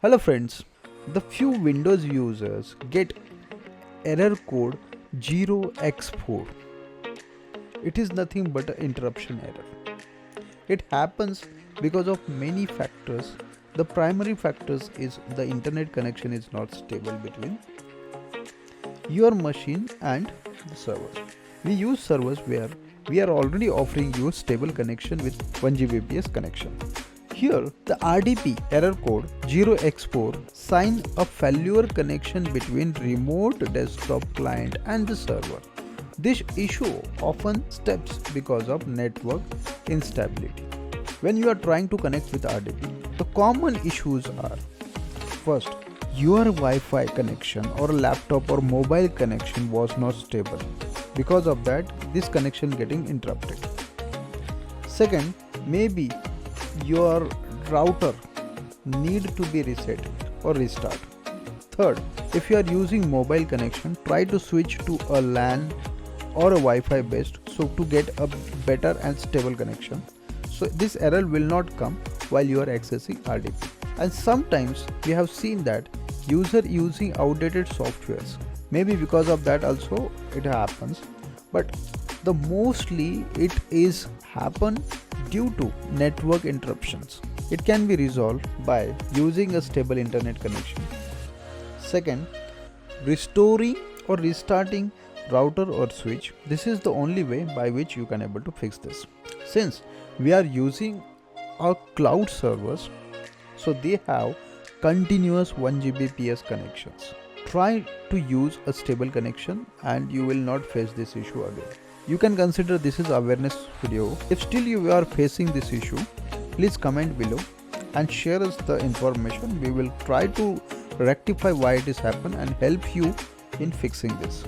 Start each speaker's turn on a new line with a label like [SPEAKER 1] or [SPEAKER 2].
[SPEAKER 1] Hello friends, the few Windows users get error code 0x4. It is nothing but an interruption error. It happens because of many factors. The primary factors is the internet connection is not stable between your machine and the servers. We use servers where we are already offering you a stable connection with 1 Gbps connection. Here, the RDP Error Code 0x4 signs a failure connection between remote desktop client and the server. This issue often stems because of network instability. When you are trying to connect with RDP, the common issues are: first, your Wi-Fi connection or laptop or mobile connection was not stable. Because of that, this connection getting interrupted. Second, maybe your router need to be reset or restart. Third, if you are using mobile connection, try to switch to a LAN or a Wi-Fi based to get a better and stable connection. So this error will not come while you are accessing RDP. And sometimes we have seen that user using outdated softwares. Maybe because of that also it happens, but the mostly it is happen due to network interruptions. It can be resolved by using a stable internet connection. Second, restoring or restarting router or switch. This is the only way by which you can able to fix this. Since we are using our cloud servers, so they have continuous 1 Gbps connections. Try to use a stable connection and you will not face this issue again. You can consider this is awareness video. If still you are facing this issue, please comment below and share us the information. We will try to rectify why it is happened and help you in fixing this.